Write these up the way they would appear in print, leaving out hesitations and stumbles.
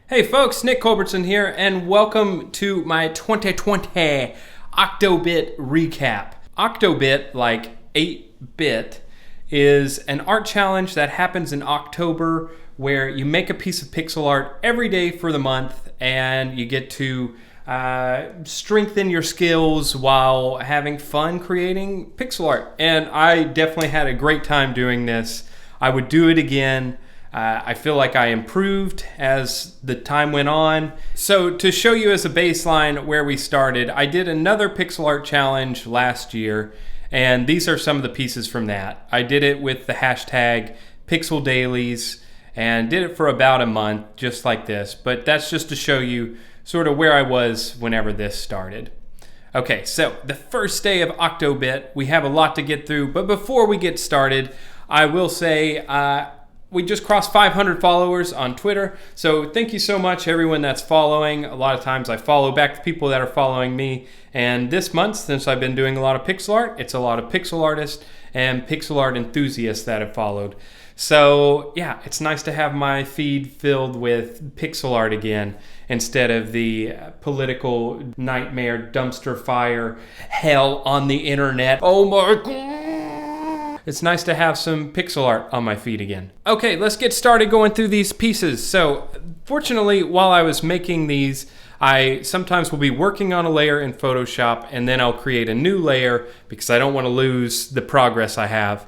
Hey folks, Nick Culbertson here, and welcome to my 2020 Octobit recap. Octobit, like 8-bit, is an art challenge that happens in October where you make a piece of pixel art every day for the month and you get to strengthen your skills while having fun creating pixel art. And I definitely had a great time doing this. I would do it again. I feel like I improved as the time went on. So to show you as a baseline where we started, I did another pixel art challenge last year, and these are some of the pieces from that. I did it with the hashtag Pixel Dailies and did it for about a month, just like this. But that's just to show you sort of where I was whenever this started. Okay, so the first day of Octobit, we have a lot to get through. But before we get started, I will say, we just crossed 500 followers on Twitter, so thank you so much everyone that's following. A lot of times I follow back the people that are following me, and this month, since I've been doing a lot of pixel art, it's a lot of pixel artists and pixel art enthusiasts that have followed. So yeah, it's nice to have my feed filled with pixel art again instead of the political nightmare dumpster fire hell on the internet. Oh my god! It's nice to have some pixel art on my feed again. Okay, let's get started going through these pieces. So, fortunately, while I was making these, I sometimes will be working on a layer in Photoshop and then I'll create a new layer because I don't want to lose the progress I have.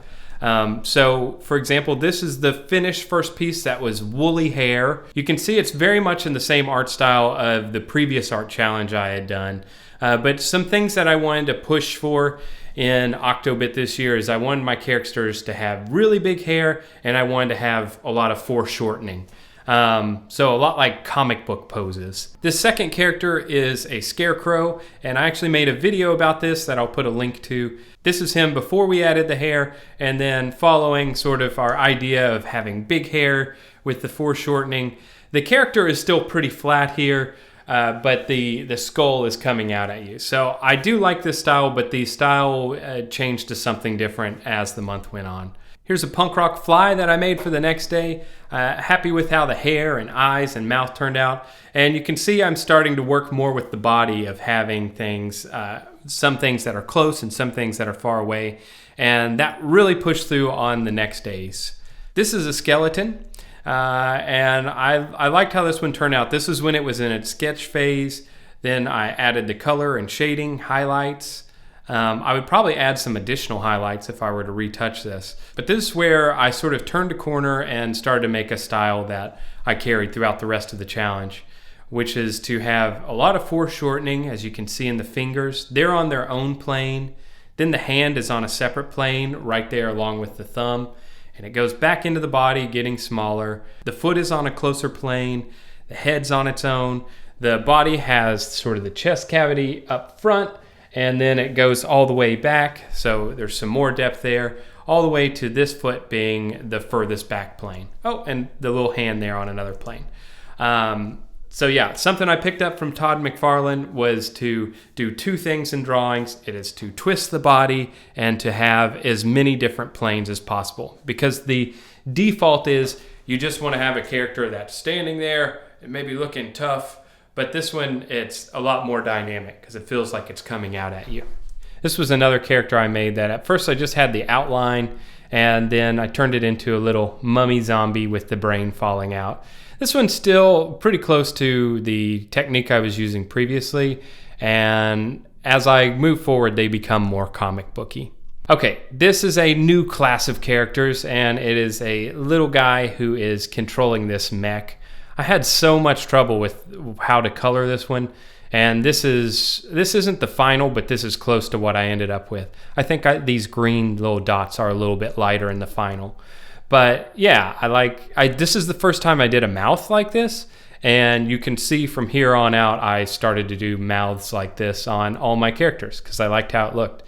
So, for example, this is the finished first piece that was woolly hair. You can see it's very much in the same art style of the previous art challenge I had done. But some things that I wanted to push for in Octobit this year is I wanted my characters to have really big hair and I wanted to have a lot of foreshortening. So a lot like comic book poses. This second character is a Scarecrow, and I actually made a video about this that I'll put a link to. This is him before we added the hair, and then following sort of our idea of having big hair with the foreshortening. The character is still pretty flat here. But the skull is coming out at you. So I do like this style, but the style changed to something different as the month went on. Here's a punk rock fly that I made for the next day. Happy with how the hair and eyes and mouth turned out. And you can see I'm starting to work more with the body of having things, some things that are close and some things that are far away. And that really pushed through on the next days. This is a skeleton. And I liked how this one turned out. This is when it was in its sketch phase. Then I added the color and shading, highlights. I would probably add some additional highlights if I were to retouch this. But this is where I sort of turned a corner and started to make a style that I carried throughout the rest of the challenge, which is to have a lot of foreshortening, as you can see in the fingers. They're on their own plane. Then the hand is on a separate plane right there along with the thumb. And it goes back into the body, getting smaller. The foot is on a closer plane. The head's on its own. The body has sort of the chest cavity up front, and then it goes all the way back. So there's some more depth there, all the way to this foot being the furthest back plane. Oh, and the little hand there on another plane. So yeah, something I picked up from Todd McFarlane was to do two things in drawings. It is to twist the body and to have as many different planes as possible. Because the default is you just want to have a character that's standing there and maybe looking tough. But this one, it's a lot more dynamic because it feels like it's coming out at you. This was another character I made that at first I just had the outline and then I turned it into a little mummy zombie with the brain falling out. This one's still pretty close to the technique I was using previously, and as I move forward, they become more comic booky. Okay, this is a new class of characters, and it is a little guy who is controlling this mech. I had so much trouble with how to color this one, and this isn't the final, but this is close to what I ended up with. I think these green little dots are a little bit lighter in the final. But yeah, this is the first time I did a mouth like this, and you can see from here on out I started to do mouths like this on all my characters because I liked how it looked.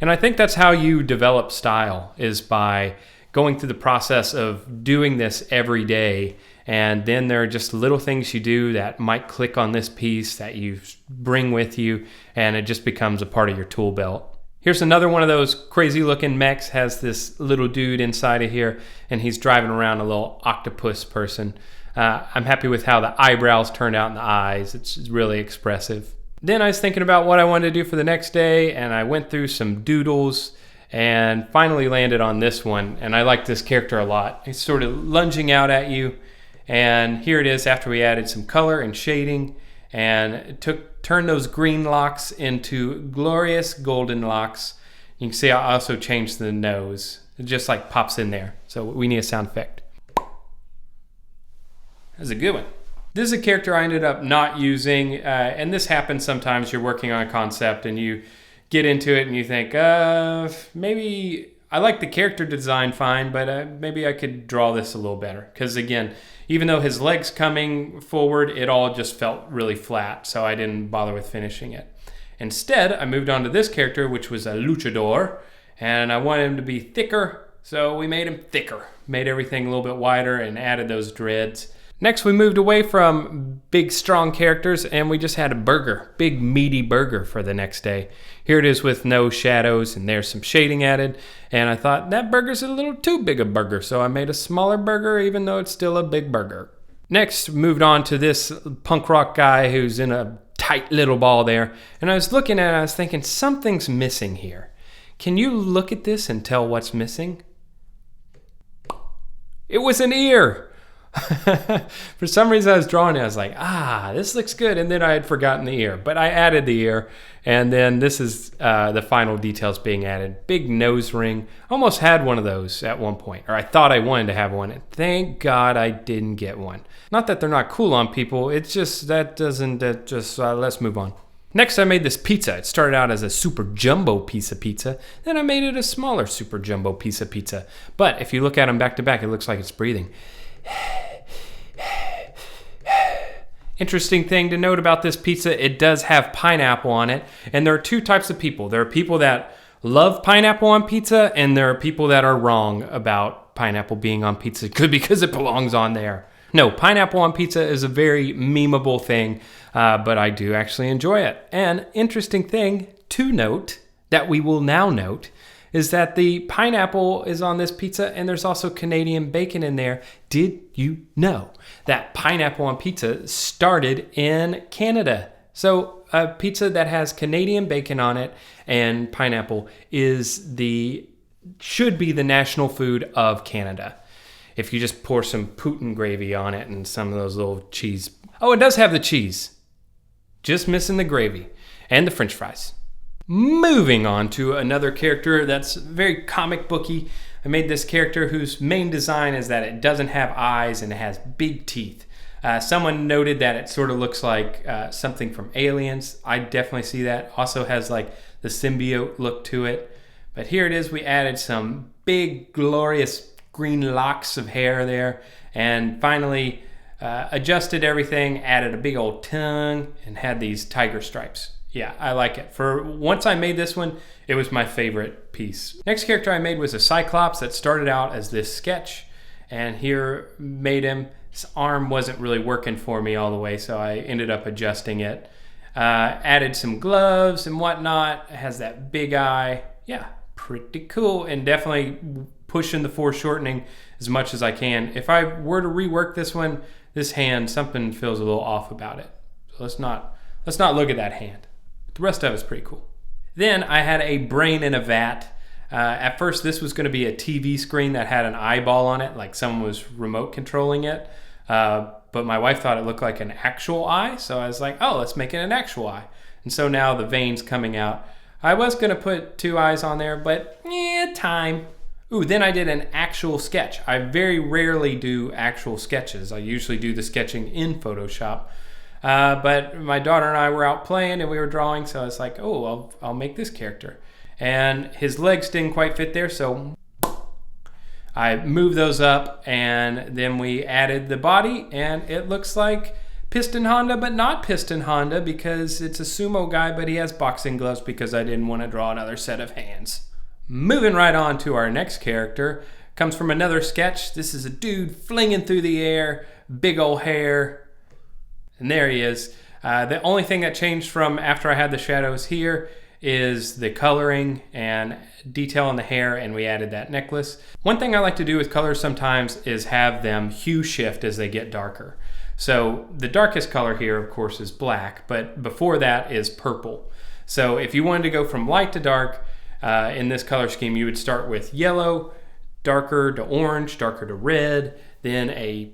And I think that's how you develop style, is by going through the process of doing this every day, and then there are just little things you do that might click on this piece that you bring with you, and it just becomes a part of your tool belt. Here's another one of those crazy looking mechs, has this little dude inside of here, and he's driving around a little octopus person. I'm happy with how the eyebrows turned out in the eyes. It's really expressive. Then I was thinking about what I wanted to do for the next day, and I went through some doodles and finally landed on this one. And I like this character a lot. He's sort of lunging out at you, and here it is after we added some color and shading and turned those green locks into glorious golden locks. You can see I also changed the nose. It just like pops in there. So we need a sound effect. That's a good one. This is a character I ended up not using, and this happens sometimes. You're working on a concept and you get into it and you think, maybe I like the character design fine, but maybe I could draw this a little better. Because again, even though his leg's coming forward, it all just felt really flat, so I didn't bother with finishing it. Instead, I moved on to this character, which was a luchador, and I wanted him to be thicker, so we made him thicker. Made everything a little bit wider and added those dreads. Next, we moved away from big, strong characters, and we just had a burger, big, meaty burger for the next day. Here it is with no shadows, and there's some shading added, and I thought that burger's a little too big a burger, so I made a smaller burger, even though it's still a big burger. Next, moved on to this punk rock guy who's in a tight little ball there, and I was looking at it, and I was thinking, something's missing here. Can you look at this and tell what's missing? It was an ear! For some reason I was drawing it, I was like, this looks good, and then I had forgotten the ear, but I added the ear, and then this is the final details being added. Big nose ring. Almost had one of those at one point, or I thought I wanted to have one, and thank God I didn't get one. Not that they're not cool on people, it's just let's move on. Next, I made this pizza. It started out as a super jumbo piece of pizza. Then I made it a smaller super jumbo piece of pizza. But if you look at them back to back, it looks like it's breathing. Interesting thing to note about this pizza, it does have pineapple on it. And there are two types of people. There are people that love pineapple on pizza, and there are people that are wrong about pineapple being on pizza because it belongs on there. No, pineapple on pizza is a very memeable thing, but I do actually enjoy it. And interesting thing to note, that we will now note, is that the pineapple is on this pizza, and there's also Canadian bacon in there. Did you know that pineapple on pizza started in Canada? So a pizza that has Canadian bacon on it and pineapple should be the national food of Canada. If you just pour some Putin gravy on it and some of those little cheese. Oh, it does have the cheese. Just missing the gravy and the French fries. Moving on to another character that's very comic booky. I made this character whose main design is that it doesn't have eyes and it has big teeth. Someone noted that it sort of looks like something from Aliens. I definitely see that. Also has like the symbiote look to it. But here it is. We added some big, glorious green locks of hair there. And finally adjusted everything, added a big old tongue, and had these tiger stripes. Yeah, I like it. Once I made this one, it was my favorite piece. Next character I made was a Cyclops that started out as this sketch, and here made him. His arm wasn't really working for me all the way, so I ended up adjusting it. Added some gloves and whatnot. It has that big eye. Yeah, pretty cool, and definitely pushing the foreshortening as much as I can. If I were to rework this one, this hand, something feels a little off about it. So let's not look at that hand. The rest of it's pretty cool. Then I had a brain in a vat. At first, this was going to be a TV screen that had an eyeball on it, like someone was remote controlling it. But my wife thought it looked like an actual eye, so I was like, oh, let's make it an actual eye. And so now the veins coming out. I was going to put two eyes on there, but time. Ooh, then I did an actual sketch. I very rarely do actual sketches. I usually do the sketching in Photoshop. But my daughter and I were out playing and we were drawing, so I was like, oh, I'll make this character. And his legs didn't quite fit there, so I moved those up, and then we added the body, and it looks like Piston Honda, but not Piston Honda, because it's a sumo guy, but he has boxing gloves because I didn't want to draw another set of hands. Moving right on to our next character, comes from another sketch. This is a dude flinging through the air, big old hair. And there he is. The only thing that changed from after I had the shadows here is the coloring and detail in the hair, and we added that necklace. One thing I like to do with colors sometimes is have them hue shift as they get darker. So the darkest color here, of course, is black, but before that is purple. So if you wanted to go from light to dark in this color scheme, you would start with yellow, darker to orange, darker to red, then a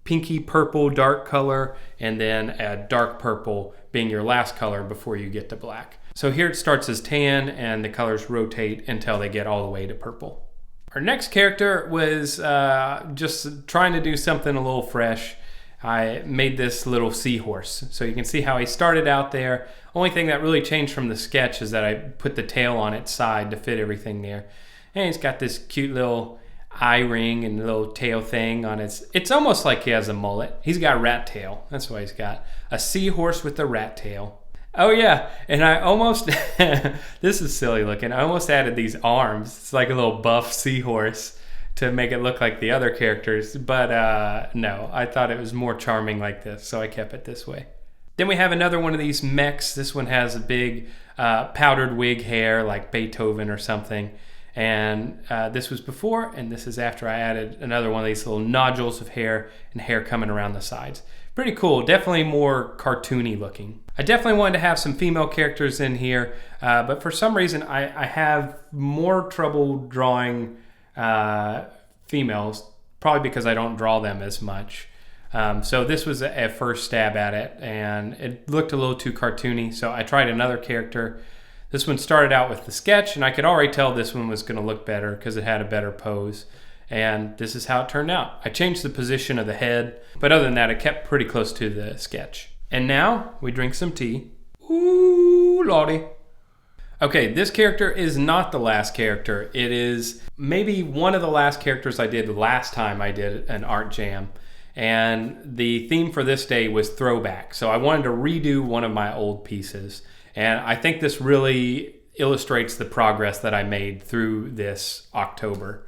pinky purple dark color, and then a dark purple being your last color before you get to black. So here it starts as tan, and the colors rotate until they get all the way to purple. Our next character was just trying to do something a little fresh. I made this little seahorse. So you can see how he started out there. Only thing that really changed from the sketch is that I put the tail on its side to fit everything there. And he's got this cute little eye ring and little tail thing on his... It's almost like he has a mullet. He's got a rat tail. That's why he's got a seahorse with a rat tail. Oh yeah, and I almost... this is silly looking. I almost added these arms. It's like a little buff seahorse to make it look like the other characters, but no, I thought it was more charming like this, so I kept it this way. Then we have another one of these mechs. This one has a big powdered wig hair like Beethoven or something, and this was before, and this is after I added another one of these little nodules of hair and hair coming around the sides. Pretty cool, definitely more cartoony looking. I definitely wanted to have some female characters in here, but for some reason I have more trouble drawing females, probably because I don't draw them as much. So this was a first stab at it, and it looked a little too cartoony, so I tried another character. This one started out with the sketch, and I could already tell this one was going to look better because it had a better pose, and this is how it turned out. I changed the position of the head, but other than that, it kept pretty close to the sketch. And now we drink some tea. Ooh, lordy. Okay, this character is not the last character. It is maybe one of the last characters I did last time I did an art jam. And the theme for this day was throwback. So I wanted to redo one of my old pieces. And I think this really illustrates the progress that I made through this Octobit.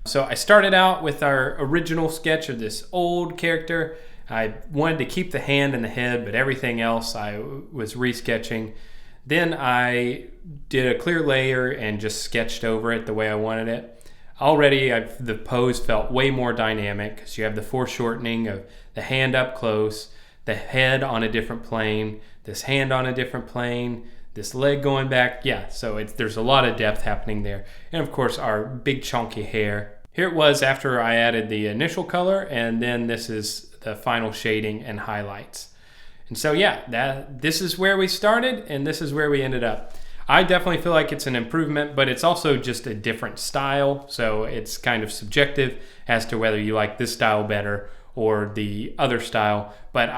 So I started out with our original sketch of this old character. I wanted to keep the hand and the head, but everything else I was resketching. Then I did a clear layer and just sketched over it the way I wanted it. Already the pose felt way more dynamic because you have the foreshortening of the hand up close, the head on a different plane, this hand on a different plane, this leg going back. Yeah, so there's a lot of depth happening there. And of course our big chunky hair. Here it was after I added the initial color, and then this is the final shading and highlights. And so yeah, this is where we started and this is where we ended up. I definitely feel like it's an improvement, but it's also just a different style, so it's kind of subjective as to whether you like this style better or the other style. But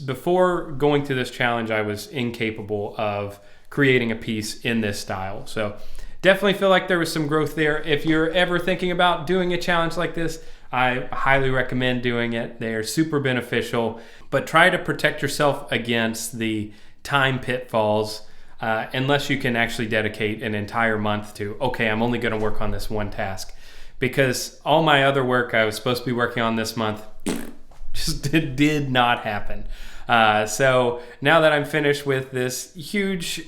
before going through this challenge, I was incapable of creating a piece in this style. So definitely feel like there was some growth there. If you're ever thinking about doing a challenge like this, I highly recommend doing it. They're super beneficial, but try to protect yourself against the time pitfalls unless you can actually dedicate an entire month to, okay, I'm only going to work on this one task. Because all my other work I was supposed to be working on this month just did not happen. So now that I'm finished with this huge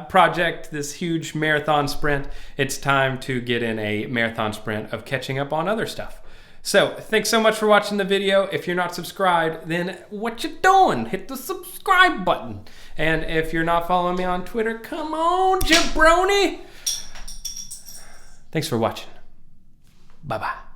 project, this huge marathon sprint, it's time to get in a marathon sprint of catching up on other stuff. So thanks so much for watching the video. If you're not subscribed, then what you doing? Hit the subscribe button. And if you're not following me on Twitter, come on, jabroni. Thanks for watching. Bye-bye.